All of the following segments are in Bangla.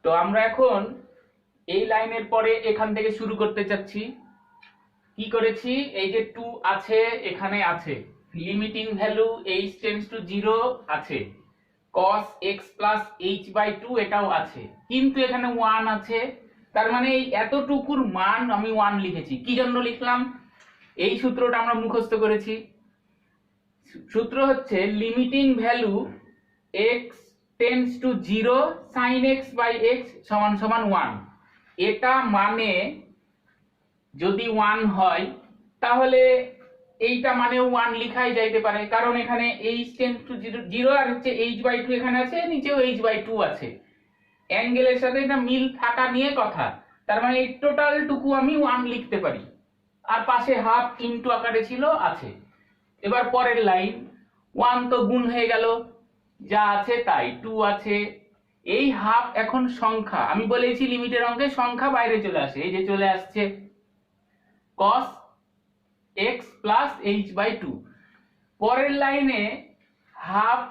তো আমরা এখন এই লাইনের পরে এখান থেকে শুরু করতে চাচ্ছি। কি করেছি, এই যে 2 আছে এখানে আছে, limiting value h tends to 0 আছে, cos x প্লাস h/2 এটাও আছে, কিন্তু এখানে 1 আছে। তার মানে এই এতটুকুর মান আমি 1 লিখেছি। কি জন্য লিখলাম? এই সূত্রটা আমরা মুখস্থ করেছি। সূত্র হচ্ছে limiting value x tends to 0 sin x by x সমান সমান 1। এটা মানে যদি 1 হয় তাহলে এইটা মানেও 1 লিখাই যাইতে পারে, কারণ এখানে h টেন্ডস টু 0 আর হচ্ছে h/2 এখানে আছে, নিচেও h/2 আছে। অ্যাঙ্গেলের সাথে এটা মিল থাকা নিয়ে কথা। তার মানে এই টোটাল টুকু আমি 1 লিখতে পারি, আর পাশে হাফ ইনটু আকারে ছিল আছে। এবার পরের লাইন, 1 তো গুণ হয়ে গেল, যা আছে তাই, 2 আছে। এই হাফ এখন সংখ্যা, আমি বলেছি লিমিটের অঙ্কে সংখ্যা বাইরে চলে আসে, এই যে চলে আসছে cos x প্লাস h/2। পরের লাইনে হাফ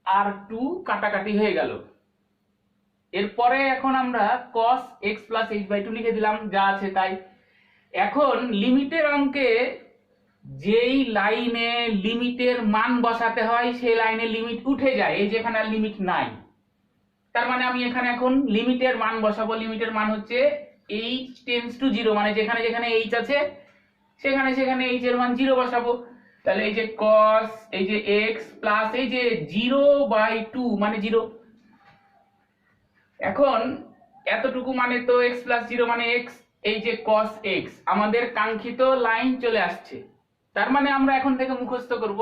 আর 2 কাটাকাটি হয়ে গেল। এরপরে এখন আমরা cos x প্লাস h/2 লিখে দিলাম, যা আছে তাই। এখন লিমিটের অঙ্কে যেই লাইনে লিমিটের মান বসাতে হয় সেই লাইনে লিমিট উঠে যায়, এই যেখানে আর লিমিট নাই। তার মানে আমি এখানে এখন লিমিটের মান বসাবো। লিমিটের মান হচ্ছে h টেন্ডস টু 0, মানে যেখানে যেখানে h আছে সেখানে সেখানে h এর মান 0 বসাবো। তাহলে এই যে cos এই যে x প্লাস এই যে 0/2 মানে 0। এখন এতটুকু মানে তো x প্লাস 0 মানে x, এই যে cos x আমাদের কাঙ্ক্ষিত লাইন চলে আসছে। তার মানে আমরা এখন থেকে মুখস্থ করব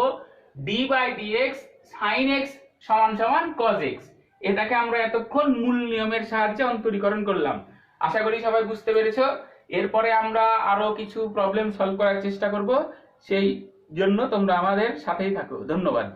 d/dx sin x সমান সমান cos x। এটাকে আমরা এতক্ষণ মূল নিয়মের সাহায্যে অন্তরীকরণ করলাম। আশা করি সবাই বুঝতে পেরেছো। এরপরে আমরা আরো কিছু প্রবলেম সলভ করার চেষ্টা করব, সেই জন্য তোমরা আমাদের সাথেই থাকো। ধন্যবাদ।